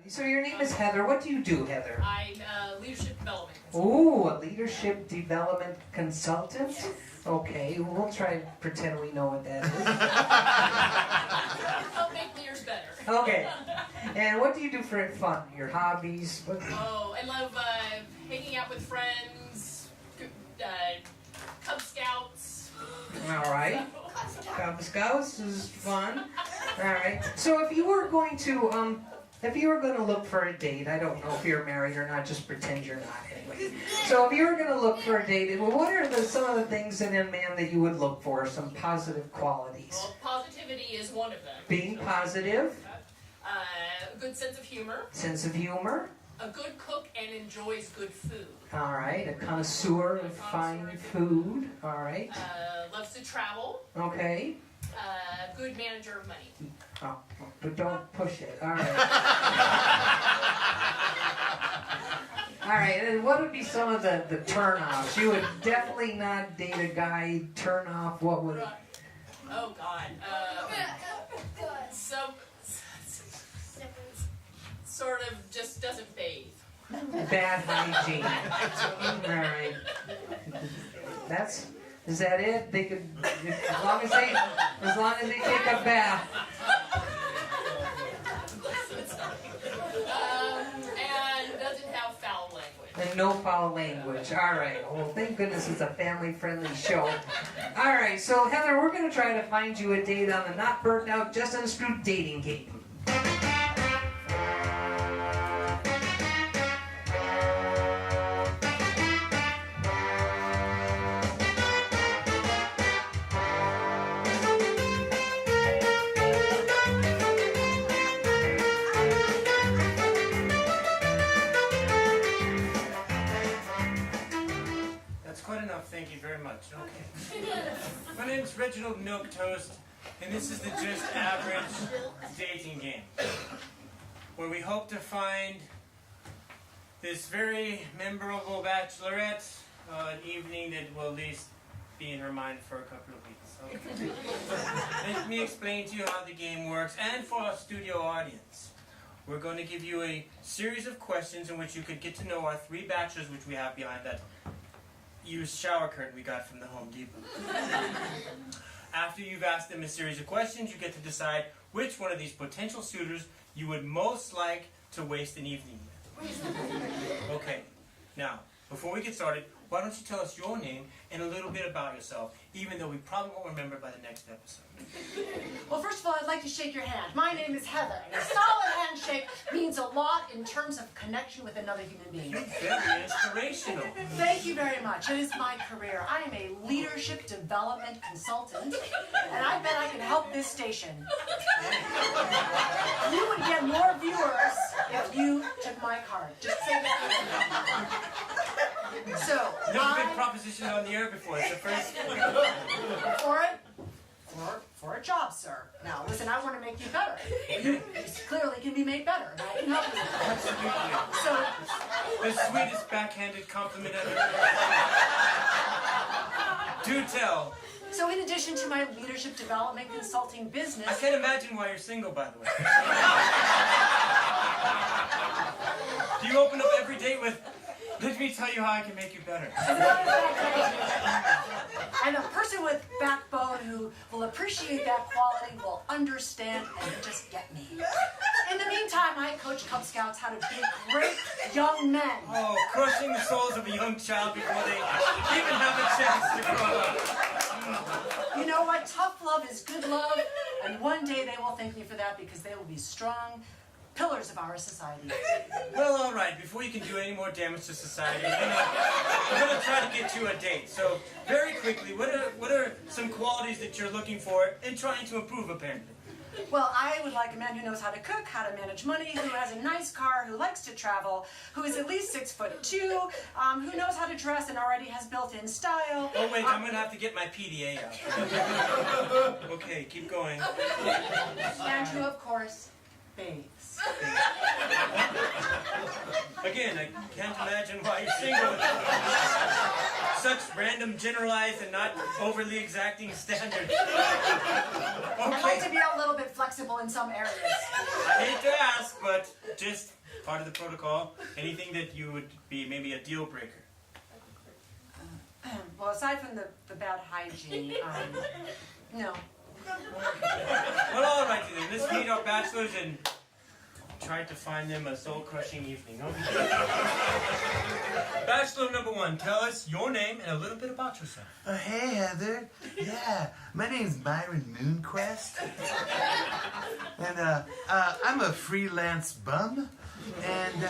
So your name is Heather. What do you do, Heather? I'm leadership development consultant. Ooh, a leadership development consultant? Yes. Okay, we'll try to pretend we know what that Help make leaders better. is. Okay. And what do you do for fun? Your hobbies? What? Oh, I love hanging out with friends, Cub Scouts. All right. Cub Scouts is fun. All right. So if you were going to look for a date, I don't know if you're married or not, just pretend you're not anyway. So if you were going to look for a date, well, what are some of the things in a man that you would look for, some positive qualities? Well, positivity is one of them. Being positive. A good sense of humor. Sense of humor. A good cook and enjoys good food. All right. A connoisseur of fine food. All right. Loves to travel. Okay. Good manager of money. Oh, but don't push it. All right. All right, and what would be some of the turn-offs? You would definitely not date a guy turn-off. What would it? Oh, God. Some sort of just doesn't bathe. Bad hygiene. All right. Is that it? They could, as long as they take a bath. And doesn't have foul language. And no foul language. All right. Well, thank goodness it's a family-friendly show. All right. So Heather, we're going to try to find you a date on the Not Burnt Out, Just Unscrewed dating game. Thank you very much. Okay. My name's Reginald Milquetoast, and this is the Just Average dating game, where we hope to find this very memorable bachelorette an evening that will at least be in her mind for a couple of weeks. Okay. Let me explain to you how the game works, and for our studio audience. We're going to give you a series of questions in which you could get to know our three bachelors, which we have behind that used shower curtain we got from the Home Depot. After you've asked them a series of questions, you get to decide which one of these potential suitors you would most like to waste an evening with. Okay, now, before we get started, why don't you tell us your name and a little bit about yourself, even though we probably won't remember by the next episode. Well, first of all, I'd like to shake your hand. My name is Heather, and a solid handshake means a lot in terms of connection with another human being. You're very inspirational. Thank you very much. It is my career. I am a leadership development consultant, and I bet I can help this station. You would get more viewers if you took my card. Just say that. So, Never been propositioned on the air before. It's the first. For a job, sir. Now, listen, I want to make you better. You clearly can be made better, and I can help you. Absolutely. So, The sweetest backhanded compliment I've ever. Do tell. So in addition to my leadership development consulting business... I can't imagine why you're single, by the way. Do you open up every date with, let me tell you how I can make you better? And a person with backbone who will appreciate that quality will understand and just get me. In the meantime, I coach Cub Scouts how to be great young men. Oh, crushing the souls of a young child before they even have a chance to grow up. You know what? Tough love is good love, and one day they will thank me for that because they will be strong pillars of our society. Well, all right. Before you can do any more damage to society, we're gonna try to get you a date. So, very quickly, what are some qualities that you're looking for and trying to improve, apparently? Well, I would like a man who knows how to cook, how to manage money, who has a nice car, who likes to travel, who is at least 6'2", who knows how to dress and already has built-in style. Oh wait, I'm gonna have to get my PDA out. Okay, keep going. And who, of course, bathes. Again, I can't imagine why you're single. Such random, generalized, and not overly exacting standards. I'd like to be a little bit flexible in some areas. I hate to ask, but just part of the protocol. Anything that you would be maybe a deal breaker? Well, aside from the bad hygiene, no. Well, all right then. Let's meet our bachelors and try to find them a soul-crushing evening. Okay. Bachelor number 1, tell us your name and a little bit about yourself. Hey, Heather. Yeah, my name's Myron Moonquest. And I'm a freelance bum. And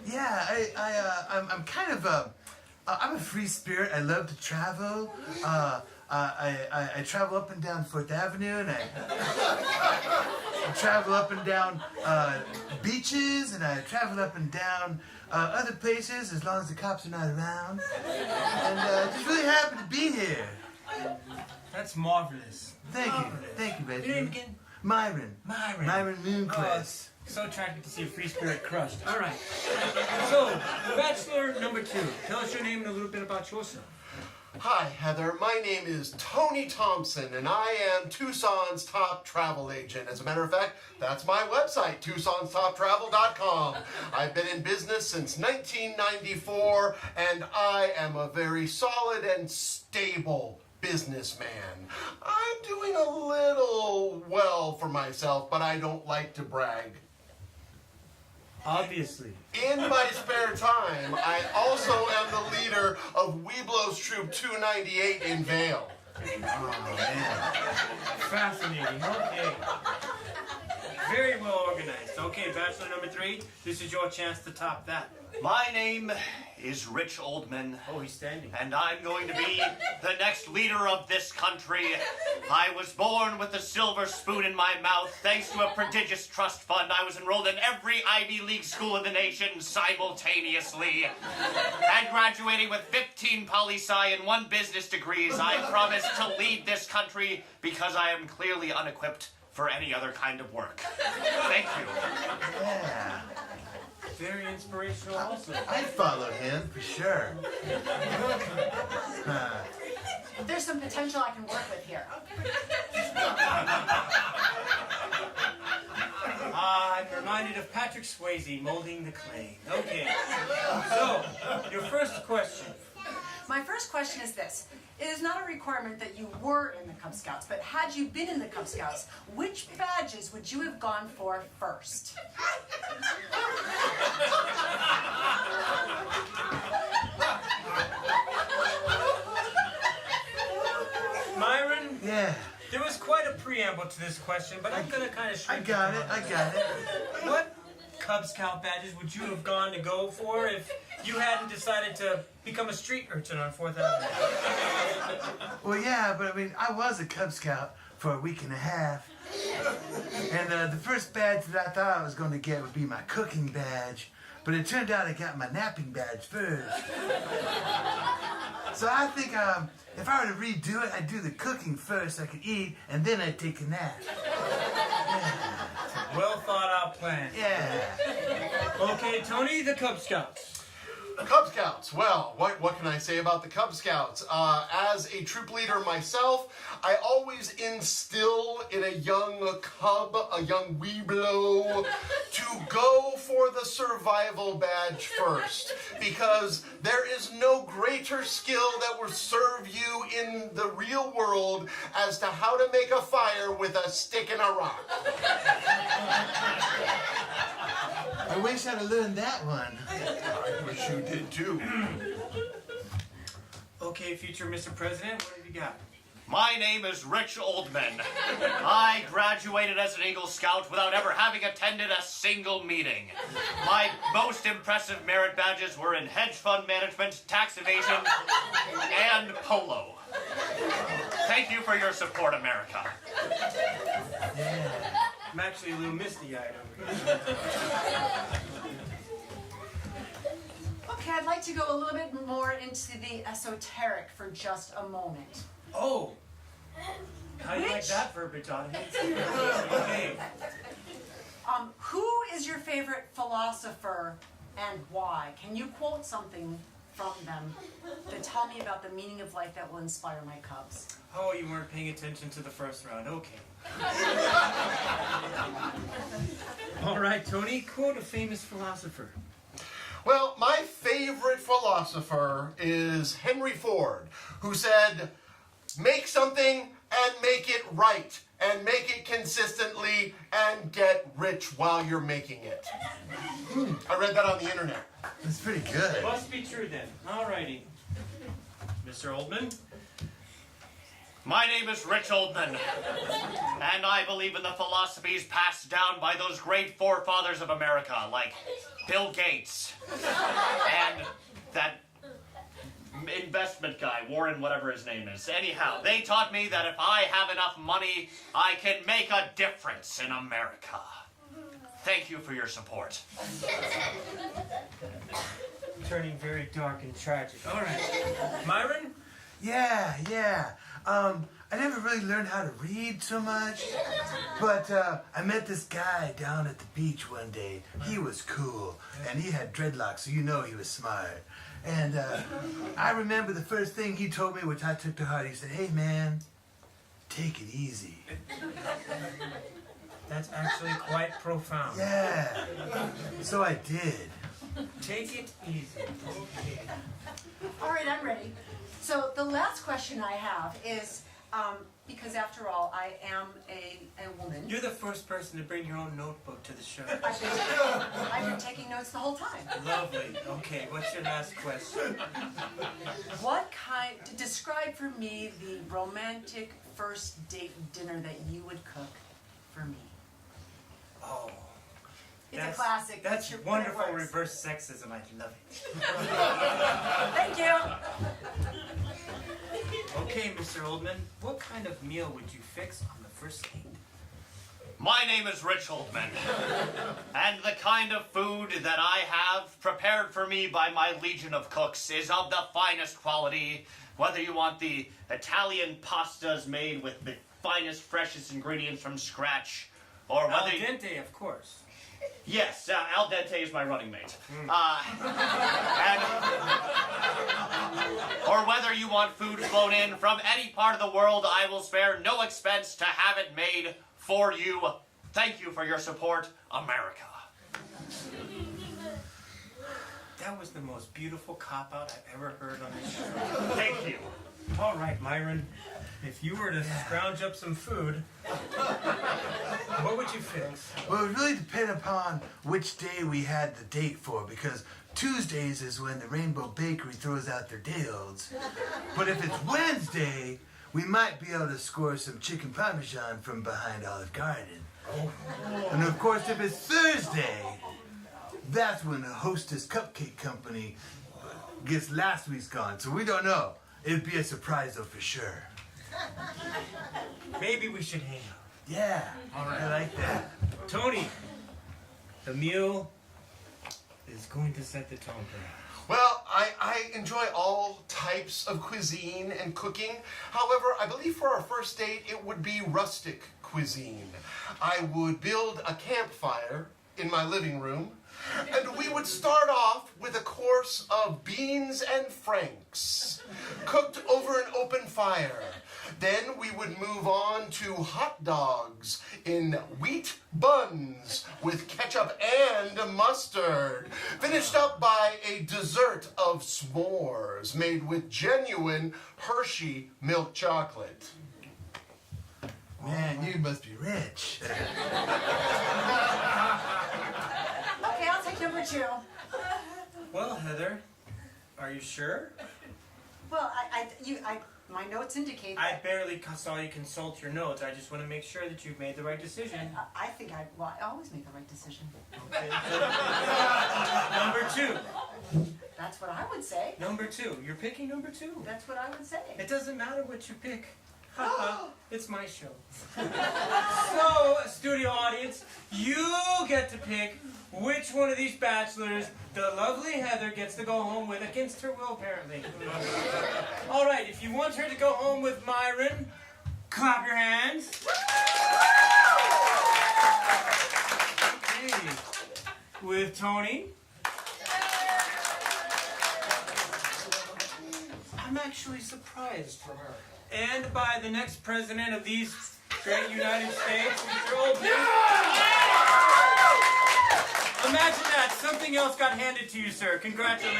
I'm kind of I'm a free spirit. I love to travel. I travel up and down 4th Avenue, and I travel up and down beaches, and I travel up and down other places as long as the cops are not around. And just really happy to be here. That's marvelous. Thank you, Reggie. Your name again? Myron. Myron Moonquest. So attracted to see a free spirit crushed. All right. So, bachelor number 2, tell us your name and a little bit about yourself. Hi, Heather. My name is Tony Thompson, and I am Tucson's top travel agent. As a matter of fact, that's my website, Tucson'sTopTravel.com. I've been in business since 1994, and I am a very solid and stable businessman. I'm doing a little well for myself, but I don't like to brag. Obviously. In my spare time, I also am the leader of Weeblo's Troop 298 in Vail. Oh, man. Fascinating. Okay. Very well organized. Okay, bachelor number 3, this is your chance to top that. My name is Rich Oldman. Oh, he's standing. And I'm going to be the next leader of this country. I was born with a silver spoon in my mouth. Thanks to a prodigious trust fund, I was enrolled in every Ivy League school in the nation simultaneously. And graduating with 15 poli-sci and 1 business degrees, I promise to lead this country because I am clearly unequipped for any other kind of work. Thank you. Yeah. Very inspirational also. I'd follow him for sure. There's some potential I can work with here. I'm reminded of Patrick Swayze molding the clay. Okay. So, your first question. My first question is this. It is not a requirement that you were in the Cub Scouts, but had you been in the Cub Scouts, which badges would you have gone for first? Myron? Yeah. There was quite a preamble to this question, but I'm going to kind of I shrink got it it. down. I What Cub Scout badges would you have gone to go for if you hadn't decided to become a street urchin on 4th Avenue? Well, yeah, but I mean, I was a Cub Scout for a week and a half. And the first badge that I thought I was going to get would be my cooking badge. But it turned out I got my napping badge first. So I think if I were to redo it, I'd do the cooking first so I could eat, and then I'd take a nap. Well thought out plan. Yeah. Okay, Tony, the Cub Scouts. Cub Scouts. Well, what can I say about the Cub Scouts? As a troop leader myself, I always instill in a young cub, a young Weeblo, to go for the survival badge first. Because there is no greater skill that will serve you in the real world as to how to make a fire with a stick and a rock. I wish I'd have learned that one. I wish you did too. Okay, future Mr. President, what have you got? My name is Rich Oldman. I graduated as an Eagle Scout without ever having attended a single meeting. My most impressive merit badges were in hedge fund management, tax evasion, and polo. Thank you for your support, America. I'm actually a little misty-eyed over here. Okay, I'd like to go a little bit more into the esoteric for just a moment. Oh! How do you like Which? that verbiage, audience? Okay. Who is your favorite philosopher and why? Can you quote something from them to tell me about the meaning of life that will inspire my cubs? Oh, you weren't paying attention to the first round. Okay. All right, Tony, quote a famous philosopher. Well, my favorite philosopher is Henry Ford, who said, make something and make it right, and make it consistently, and get rich while you're making it. I read that on the internet. That's pretty good. Must be true then. All righty. Mr. Oldman? My name is Rich Oldman, and I believe in the philosophies passed down by those great forefathers of America, like Bill Gates, and that investment guy, Warren, whatever his name is. Anyhow, they taught me that if I have enough money, I can make a difference in America. Thank you for your support. Turning very dark and tragic. All right. Myron? Yeah. I never really learned how to read so much, but I met this guy down at the beach one day. He was cool, and he had dreadlocks, so you know he was smart. And I remember the first thing he told me, which I took to heart. He said, hey, man, take it easy. That's actually quite profound. Yeah, so I did. Take it easy. Okay. All right, I'm ready. So the last question I have is, because after all, I am a woman. You're the first person to bring your own notebook to the show. I've been taking notes the whole time. Lovely. Okay, what's your last question? Describe for me the romantic first date dinner that you would cook for me. Oh. It's a classic. That's but it wonderful works. reverse sexism. I love it. Thank you. Okay, Mr. Oldman, what kind of meal would you fix on the first date? My name is Rich Oldman, and the kind of food that I have prepared for me by my legion of cooks is of the finest quality, whether you want the Italian pastas made with the finest, freshest ingredients from scratch, or whether Al dente, of course. Yes, al dente is my running mate. Or whether you want food flown in from any part of the world, I will spare no expense to have it made for you. Thank you for your support, America. That was the most beautiful cop-out I've ever heard on this show. Thank you. All right, Myron, if you were to scrounge up some food, what would you fix? Well, it would really depend upon which day we had the date for, because Tuesdays is when the Rainbow Bakery throws out their day olds. But if it's Wednesday, we might be able to score some chicken parmesan from behind Olive Garden. And of course, if it's Thursday, that's when the Hostess Cupcake Company gets last week's gone. So we don't know. It'd be a surprise though for sure. Maybe we should hang out. Yeah, All right. I like that. Tony, the meal is going to set the tone for us. Well, I enjoy all types of cuisine and cooking. However, I believe for our first date, it would be rustic cuisine. I would build a campfire in my living room, and we would start off with a course of beans and franks, cooked over an open fire. Then we would move on to hot dogs in wheat buns with ketchup and mustard, finished up by a dessert of s'mores made with genuine Hershey milk chocolate. Man, you must be rich. Okay, I'll take number 2. Well, Heather, are you sure? Well, my notes indicate I that barely saw you consult your notes. I just want to make sure that you've made the right decision. I think I always make the right decision. Okay. Number 2. That's what I would say. Number 2. You're picking number 2. That's what I would say. It doesn't matter what you pick. Haha, it's my show. So, studio audience, you get to pick which one of these bachelors the lovely Heather gets to go home with, against her will, apparently. All right, if you want her to go home with Myron, clap your hands. Okay. With Tony. I'm actually surprised for her. and by the next president of these great United States, Mr. Old Duke. Imagine that. Something else got handed to you, sir. Congratulations.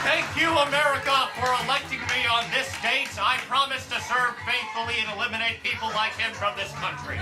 Thank you, America, for electing me on this date. I promise to serve faithfully and eliminate people like him from this country.